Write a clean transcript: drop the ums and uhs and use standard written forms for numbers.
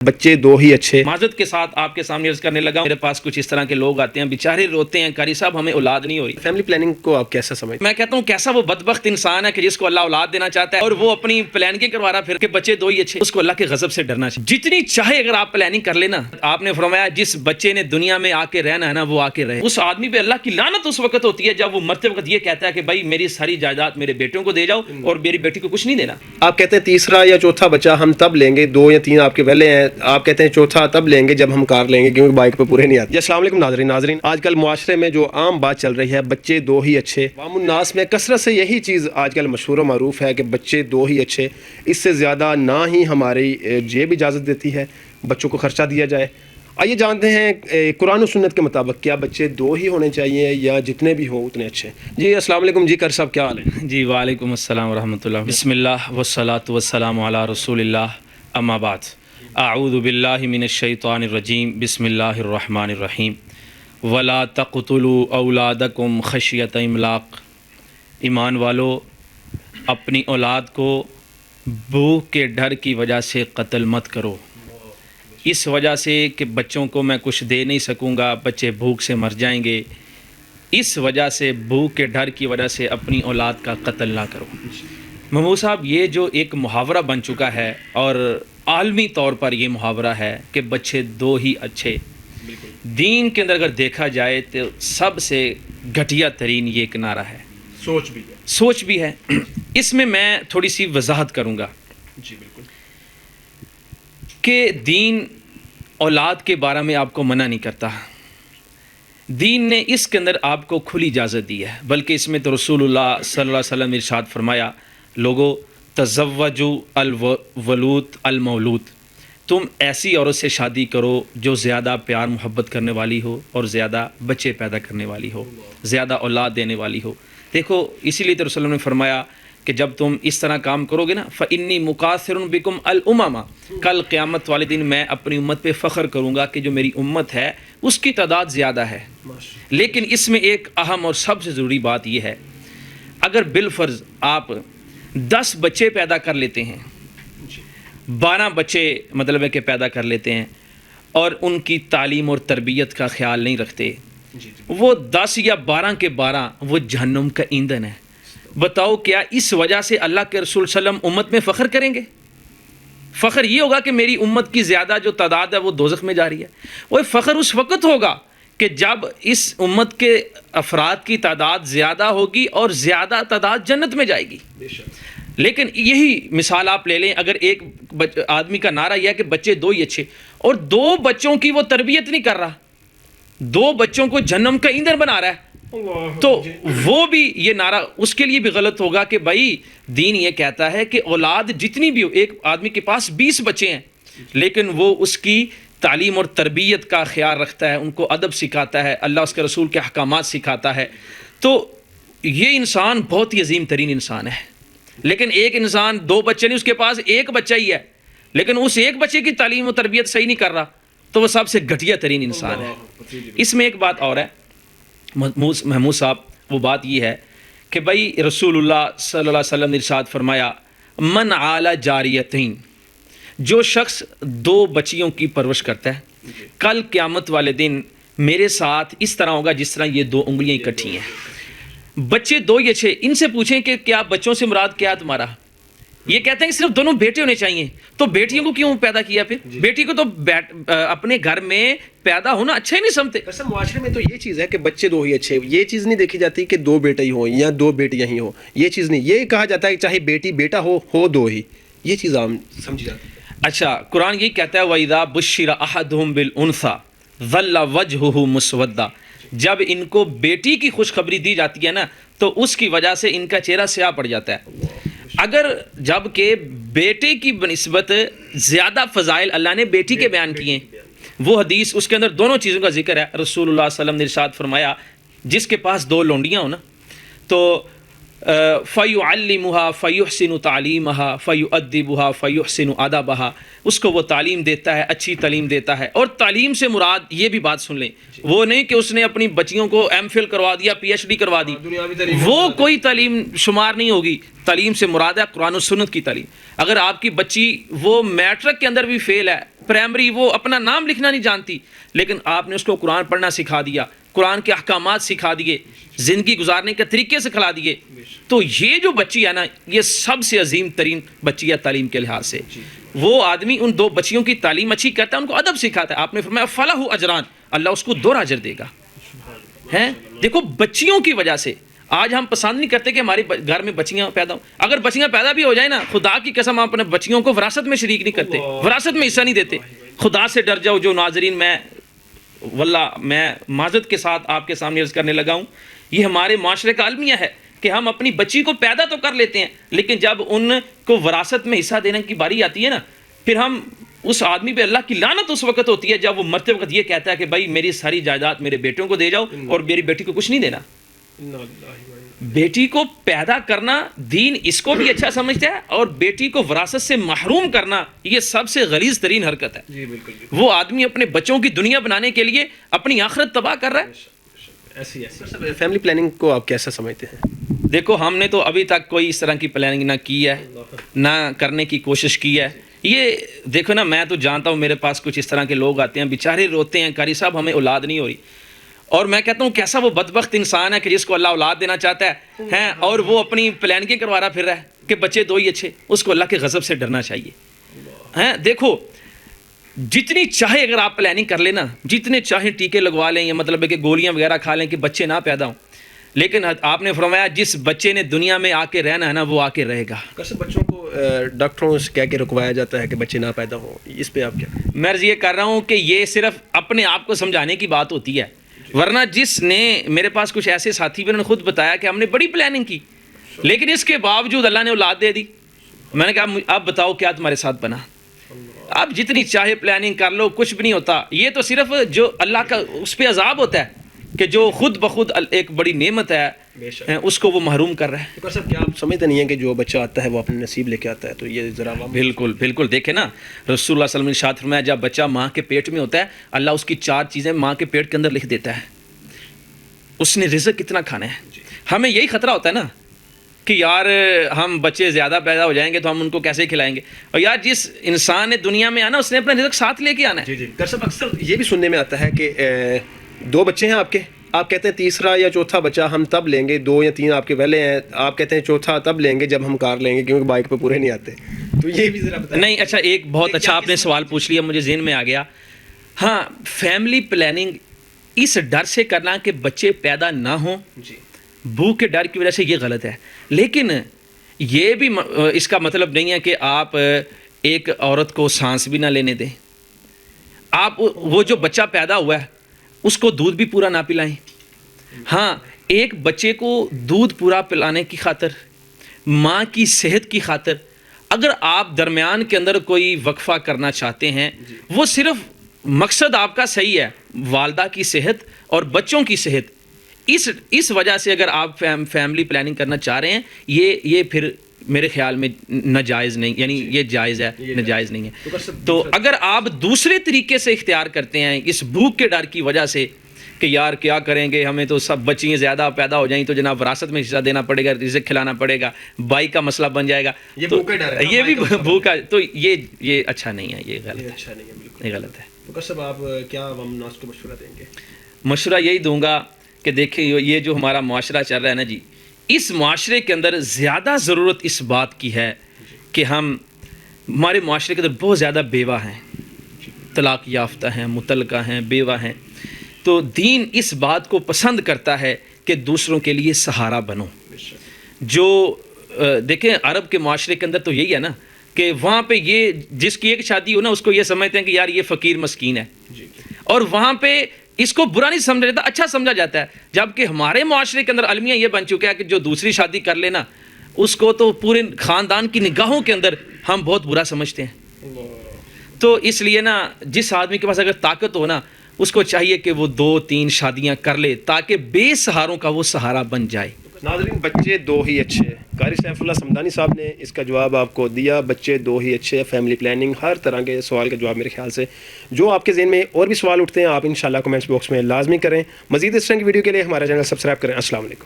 بچے دو ہی اچھے۔ معذرت کے ساتھ آپ کے سامنے عرض کرنے لگا، میرے پاس کچھ اس طرح کے لوگ آتے ہیں، بیچارے روتے ہیں، قاری صاحب ہمیں اولاد نہیں ہو رہی۔ فیملی پلاننگ کو آپ کیسا سمجھتے ہیں؟ میں کہتا ہوں کیسا وہ بدبخت انسان ہے کہ جس کو اللہ اولاد دینا چاہتا ہے اور وہ اپنی پلاننگ کروا رہا پھر کہ بچے دو ہی اچھے۔ اس کو اللہ کے غضب سے ڈرنا چاہیے، جتنی چاہے اگر آپ پلاننگ کر لینا۔ آپ نے فرمایا جس بچے نے دنیا میں آ کے رہنا ہے نا وہ آ کے رہے۔ اس آدمی پہ اللہ کی لعنت اس وقت ہوتی ہے جب وہ مرتے وقت یہ کہتا ہے کہ بھائی میری ساری جائیداد میرے بیٹوں کو دے جاؤ اور میری بیٹی کو کچھ نہیں دینا۔ آپ کہتے ہیں تیسرا یا چوتھا بچہ ہم تب لیں گے، دو یا تین آپ کے پہلے ہیں، آپ کہتے ہیں چوتھا تب لیں گے جب ہم کار لیں گے کیونکہ بائک پہ پورے نہیں آتے۔ السلام علیکم ناظرین، آج کل معاشرے میں جو عام بات چل رہی ہے بچے دو ہی اچھے، عوام الناس میں کثرت سے یہی چیز آج کل مشہور و معروف ہے کہ بچے دو ہی اچھے، اس سے زیادہ نہ ہی ہماری جیب اجازت دیتی ہے بچوں کو خرچہ دیا جائے۔ آئیے جانتے ہیں قرآن و سنت کے مطابق کیا بچے دو ہی ہونے چاہیے یا جتنے بھی ہوں اتنے اچھے؟ جی السلام علیکم جی، کر صاحب کیا حال ہے؟ جی وعلیکم السلام ورحمۃ اللہ۔ بسم اللہ والصلاۃ والسلام علی رسول اللہ، اما بعد، اعوذ باللہ من الشیطان الرجیم، بسم اللہ الرحمن الرحیم، ولا تقتلوا اولادکم خشیۃ املاق۔ ایمان والو، اپنی اولاد کو بھوک کے ڈر کی وجہ سے قتل مت کرو، اس وجہ سے کہ بچوں کو میں کچھ دے نہیں سکوں گا، بچے بھوک سے مر جائیں گے، اس وجہ سے بھوک کے ڈر کی وجہ سے اپنی اولاد کا قتل نہ کرو۔ محمود صاحب، یہ جو ایک محاورہ بن چکا ہے اور عالمی طور پر یہ محاورہ ہے کہ بچے دو ہی اچھے، دین کے اندر اگر دیکھا جائے تو سب سے گھٹیا ترین یہ ایک نعرہ ہے، سوچ بھی ہے۔ اس میں تھوڑی سی وضاحت کروں گا جی بالکل، کہ دین اولاد کے بارے میں آپ کو منع نہیں کرتا، دین نے اس کے اندر آپ کو کھلی اجازت دی ہے، بلکہ اس میں تو رسول اللہ صلی اللہ علیہ وسلم ارشاد فرمایا، لوگو تزوجوا الولود المولود، تم ایسی عورت سے شادی کرو جو زیادہ پیار محبت کرنے والی ہو اور زیادہ بچے پیدا کرنے والی ہو، زیادہ اولاد دینے والی ہو۔ دیکھو اسی لیے تو رسول اللہ نے فرمایا کہ جب تم اس طرح کام کرو گے نا، فَإِنِّي مُكَاثِرٌ بِكُمْ الْأُمَمَ، کل قیامت والے دن میں اپنی امت پہ فخر کروں گا کہ جو میری امت ہے اس کی تعداد زیادہ ہے۔ لیکن اس میں ایک اہم اور سب سے ضروری بات یہ ہے، اگر بالفرض آپ 10 بچے پیدا کر لیتے ہیں، 12 بچے مطلب ہے کہ پیدا کر لیتے ہیں اور ان کی تعلیم اور تربیت کا خیال نہیں رکھتے، وہ 10 یا 12 کے 12 وہ جہنم کا ایندھن ہے۔ بتاؤ کیا اس وجہ سے اللہ کے رسول صلی اللہ علیہ وسلم امت میں فخر کریں گے؟ فخر یہ ہوگا کہ میری امت کی زیادہ جو تعداد ہے وہ دوزخ میں جا رہی ہے۔ وہ فخر اس وقت ہوگا کہ جب اس امت کے افراد کی تعداد زیادہ ہوگی اور زیادہ تعداد جنت میں جائے گی۔ لیکن یہی مثال آپ لے لیں، اگر ایک آدمی کا نعرہ یہ ہے کہ بچے دو ہی اچھے اور 2 بچوں کی وہ تربیت نہیں کر رہا، 2 بچوں کو جہنم کا ایندھن بنا رہا ہے، تو وہ بھی یہ نعرہ اس کے لیے بھی غلط ہوگا کہ بھائی دین یہ کہتا ہے کہ اولاد جتنی بھی ہو، ایک آدمی کے پاس 20 بچے ہیں لیکن وہ اس کی تعلیم اور تربیت کا خیال رکھتا ہے، ان کو ادب سکھاتا ہے، اللہ اس کے رسول کے احکامات سکھاتا ہے، تو یہ انسان بہت ہی عظیم ترین انسان ہے۔ لیکن ایک انسان 2 بچے نہیں، اس کے پاس 1 بچہ ہی ہے لیکن اس 1 بچے کی تعلیم و تربیت صحیح نہیں کر رہا، تو وہ سب سے گھٹیا ترین انسان ہے۔ اس میں ایک بات اور ہے محمود صاحب، وہ بات یہ ہے کہ بھائی رسول اللہ صلی اللہ علیہ وسلم نے ارشاد فرمایا، من عال جاریتین، جو شخص 2 بچیوں کی پرورش کرتا ہے کل قیامت والے دن میرے ساتھ اس طرح ہوگا جس طرح یہ 2 انگلیاں اکٹھی ہیں۔ بچے 2 ہی اچھے، ان سے پوچھیں کہ کیا بچوں سے مراد کیا تمہارا؟ یہ کہتے ہیں کہ صرف دونوں بیٹے ہونے چاہیے، تو بیٹیوں کو کیوں پیدا کیا پھر؟ بیٹی کو تو اپنے گھر میں پیدا ہونا اچھا ہی نہیں سمجھتے۔ اصل معاشرے میں تو یہ چیز ہے کہ بچے دو ہی اچھے، یہ چیز نہیں دیکھی جاتی کہ 2 بیٹے ہی ہوں یا 2 بیٹیاں ہی ہوں، یہ چیز نہیں، یہ کہا جاتا ہے کہ چاہے بیٹی بیٹا ہو 2 ہی، یہ چیز عام سمجھی جاتی ہے۔ اچھا، قرآن یہی کہتا ہے وَإِذَا بُشِّرَ أَحَدُهُم بِالْأُنثَىٰ ظَلَّ وَجْهُهُ مُسْوَدًّا، جب ان کو بیٹی کی خوشخبری دی جاتی ہے نا تو اس کی وجہ سے ان کا چہرہ سیاہ پڑ جاتا ہے۔ اگر جب کہ بیٹے کی بنسبت زیادہ فضائل اللہ نے بیٹی کے بیان کیے ہیں، وہ حدیث اس کے اندر دونوں چیزوں کا ذکر ہے۔ رسول اللہ صلی اللہ علیہ وسلم نے ارشاد فرمایا، جس کے پاس 2 لونڈیاں ہوں نا تو فَيُعَلِّمُهَا فَيُحْسِنُ تَعْلِيمَهَا فَيُؤَدِّبُهَا فَيُحْسِنُ أَدَبَهَا، اس کو وہ تعلیم دیتا ہے، اچھی تعلیم دیتا ہے۔ اور تعلیم سے مراد یہ بھی بات سن لیں، وہ نہیں کہ اس نے اپنی بچیوں کو M.Phil کروا دیا، PhD کروا دی، وہ کوئی تعلیم شمار نہیں ہوگی۔ تعلیم سے مراد ہے قرآن و سنت کی تعلیم۔ اگر آپ کی بچی وہ میٹرک کے اندر بھی فیل ہے پرائمری وہ اپنا نام لکھنا نہیں جانتی، لیکن آپ نے اس کو قرآن پڑھنا سکھا دیا، قرآن کے احکامات سکھا دیے، زندگی گزارنے کے طریقے سکھلا دیے، تو یہ جو بچی ہے نا، یہ سب سے عظیم ترین بچی ہے تعلیم کے لحاظ سے۔ وہ آدمی ان 2 بچیوں کی تعلیم اچھی کرتا ہے، ان کو ادب سکھاتا ہے۔ آپ نے فرمایا فلاح اجران، اللہ اس کو 2 اجر دے گا۔ ہیں دیکھو، بچیوں کی وجہ سے آج ہم پسند نہیں کرتے کہ ہمارے گھر میں بچیاں پیدا ہوں۔ اگر بچیاں پیدا بھی ہو جائیں نا، خدا کی قسم ہم اپنے بچیوں کو وراثت میں شریک نہیں کرتے، وراثت میں حصہ نہیں دیتے۔ خدا سے ڈر جاؤ جو ناظرین، میں معذرت کے ساتھ آپ کے سامنے عرض کرنے لگا ہوں، یہ ہمارے معاشرے کا المیہ ہے کہ ہم اپنی بچی کو پیدا تو کر لیتے ہیں، لیکن جب ان کو وراثت میں حصہ دینے کی باری آتی ہے نا، پھر ہم اس آدمی پہ اللہ کی لعنت اس وقت ہوتی ہے جب وہ مرتے وقت یہ کہتا ہے کہ بھائی میری ساری جائیداد میرے بیٹوں کو دے جاؤ اور میری بیٹی کو کچھ نہیں دینا۔ بیٹی کو پیدا کرنا دین اس کو بھی اچھا سمجھتا ہے، اور بیٹی کو وراثت سے محروم کرنا یہ سب سے غلیظ ترین حرکت ہے۔ جی بالکل۔ وہ آدمی اپنے بچوں کی دنیا بنانے کے لیے اپنی آخرت تباہ کر رہا ہے۔ ایسی فیملی پلاننگ کو آپ کیسا سمجھتے ہیں؟ دیکھو، ہم نے تو ابھی تک کوئی اس طرح کی پلاننگ نہ کی ہے، نہ کرنے کی کوشش کی ہے۔ یہ دیکھو نا، میں تو جانتا ہوں میرے پاس کچھ اس طرح کے لوگ آتے ہیں، بیچارے روتے ہیں، قاری صاحب ہمیں اولاد نہیں ہو رہی، اور میں کہتا ہوں کیسا وہ بدبخت انسان ہے کہ جس کو اللہ اولاد دینا چاہتا ہے اور وہ اپنی پلاننگ کروا رہا پھر رہا ہے کہ بچے 2 ہی اچھے۔ اس کو اللہ کے غضب سے ڈرنا چاہیے۔ دیکھو، جتنی چاہے اگر آپ پلاننگ کر لیں نا، جتنے چاہیں ٹیکے لگوا لیں، یا مطلب ہے کہ گولیاں وغیرہ کھا لیں کہ بچے نہ پیدا ہوں، لیکن آپ نے فرمایا جس بچے نے دنیا میں آ کے رہنا ہے نا، وہ آ کے رہے گا۔ کیسے بچوں کو ڈاکٹروں سے کہہ کے رکوایا جاتا ہے کہ بچے نہ پیدا ہوں، اس پہ آپ کیا؟ میں عرض یہ کر رہا ہوں کہ یہ صرف اپنے آپ کو سمجھانے کی بات ہوتی ہے، ورنہ جس نے میرے پاس کچھ ایسے ساتھی بھی انہوں نے خود بتایا کہ ہم نے بڑی پلاننگ کی، لیکن اس کے باوجود اللہ نے اولاد دے دی۔ میں نے کہا اب بتاؤ کیا تمہارے ساتھ بنا؟ اب جتنی چاہے پلاننگ کر لو، کچھ بھی نہیں ہوتا۔ یہ تو صرف جو اللہ کا اس پہ عذاب ہوتا ہے کہ جو خود بخود ایک بڑی نعمت ہے اس کو وہ محروم کر رہا ہے۔ صاحب کیا آپ سمجھتے نہیں ہیں کہ جو بچہ آتا ہے وہ اپنے نصیب لے کے آتا ہے؟ تو یہ ذرا بالکل بالکل، دیکھیں نا، رسول اللہ صلی اللہ علیہ وسلم نے ارشاد فرمایا جب بچہ ماں کے پیٹ میں ہوتا ہے، اللہ اس کی 4 چیزیں ماں کے پیٹ کے اندر لکھ دیتا ہے، اس نے رزق کتنا کھانا ہے۔ ہمیں یہی خطرہ ہوتا ہے نا کہ یار ہم بچے زیادہ پیدا ہو جائیں گے تو ہم ان کو کیسے کھلائیں گے، اور یار جس انسان نے دنیا میں آنا اس نے اپنا رزق ساتھ لے کے آنا ہے۔ جی صاحب، اکثر یہ بھی سننے میں آتا ہے کہ 2 بچے ہیں آپ کے، آپ کہتے ہیں تیسرا یا چوتھا بچہ ہم تب لیں گے، 2 یا 3 آپ کے پہلے ہیں، آپ کہتے ہیں چوتھا تب لیں گے جب ہم کار لیں گے کیونکہ بائک پہ پورے نہیں آتے، تو یہ بھی ذرا بتائیں۔ نہیں، اچھا، ایک بہت اچھا آپ نے سوال پوچھ لیا، مجھے ذہن میں آ گیا۔ ہاں، فیملی پلاننگ اس ڈر سے کرنا کہ بچے پیدا نہ ہوں، بھوک کے ڈر کی وجہ سے، یہ غلط ہے، لیکن یہ بھی اس کا مطلب نہیں ہے کہ آپ ایک عورت کو سانس بھی نہ لینے دیں۔ آپ وہ جو بچہ پیدا ہوا ہے اس کو دودھ بھی پورا نہ پلائیں۔ ہاں، ایک بچے کو دودھ پورا پلانے کی خاطر، ماں کی صحت کی خاطر اگر آپ درمیان کے اندر کوئی وقفہ کرنا چاہتے ہیں، وہ صرف مقصد آپ کا صحیح ہے، والدہ کی صحت اور بچوں کی صحت، اس وجہ سے اگر آپ فیملی پلاننگ کرنا چاہ رہے ہیں، یہ پھر میرے خیال میں ناجائز نہیں، یعنی یہ جائز ہے، ناجائز نہیں ہے۔ تو اگر آپ دوسرے طریقے سے اختیار کرتے ہیں اس بھوک کے ڈر کی وجہ سے کہ یار کیا کریں گے، ہمیں تو سب بچیاں زیادہ پیدا ہو جائیں تو جناب وراثت میں حصہ دینا پڑے گا، رزق کھلانا پڑے گا، بائی کا مسئلہ بن جائے گا، یہ بھی بھوکا، تو یہ اچھا نہیں ہے، یہ غلط ہے، یہ غلط ہے۔ تو صاحب آپ کیا عوام الناس کو مشورہ دیں گے؟ مشورہ یہی دوں گا کہ دیکھیں یہ جو ہمارا معاشرہ چل رہا ہے نا جی، اس معاشرے کے اندر زیادہ ضرورت اس بات کی ہے کہ ہمارے معاشرے کے اندر بہت زیادہ بیوہ ہیں، طلاق یافتہ ہیں، مطلقہ ہیں، بیوہ ہیں، تو دین اس بات کو پسند کرتا ہے کہ دوسروں کے لیے سہارا بنو۔ جو دیکھیں عرب کے معاشرے کے اندر تو یہی ہے نا کہ وہاں پہ یہ جس کی ایک شادی ہو نا اس کو یہ سمجھتے ہیں کہ یار یہ فقیر مسکین ہے، اور وہاں پہ اس کو برا نہیں سمجھا جاتا، اچھا سمجھا جاتا ہے، جبکہ ہمارے معاشرے کے اندر المیہ یہ بن چکا ہے کہ جو دوسری شادی کر لینا اس کو تو پورے خاندان کی نگاہوں کے اندر ہم بہت برا سمجھتے ہیں۔ تو اس لیے نا جس آدمی کے پاس اگر طاقت ہو نا اس کو چاہیے کہ وہ 2-3 شادیاں کر لے تاکہ بے سہاروں کا وہ سہارا بن جائے۔ ناظرین، بچے 2 ہی اچھے ہیں، قاری سیف اللہ صمدانی صاحب نے اس کا جواب آپ کو دیا، بچے 2 ہی اچھے، فیملی پلاننگ، ہر طرح کے سوال کا جواب میرے خیال سے۔ جو آپ کے ذہن میں اور بھی سوال اٹھتے ہیں آپ انشاءاللہ کمنٹس باکس میں لازمی کریں۔ مزید اس طرح کی ویڈیو کے لیے ہمارا چینل سبسکرائب کریں۔ السلام علیکم۔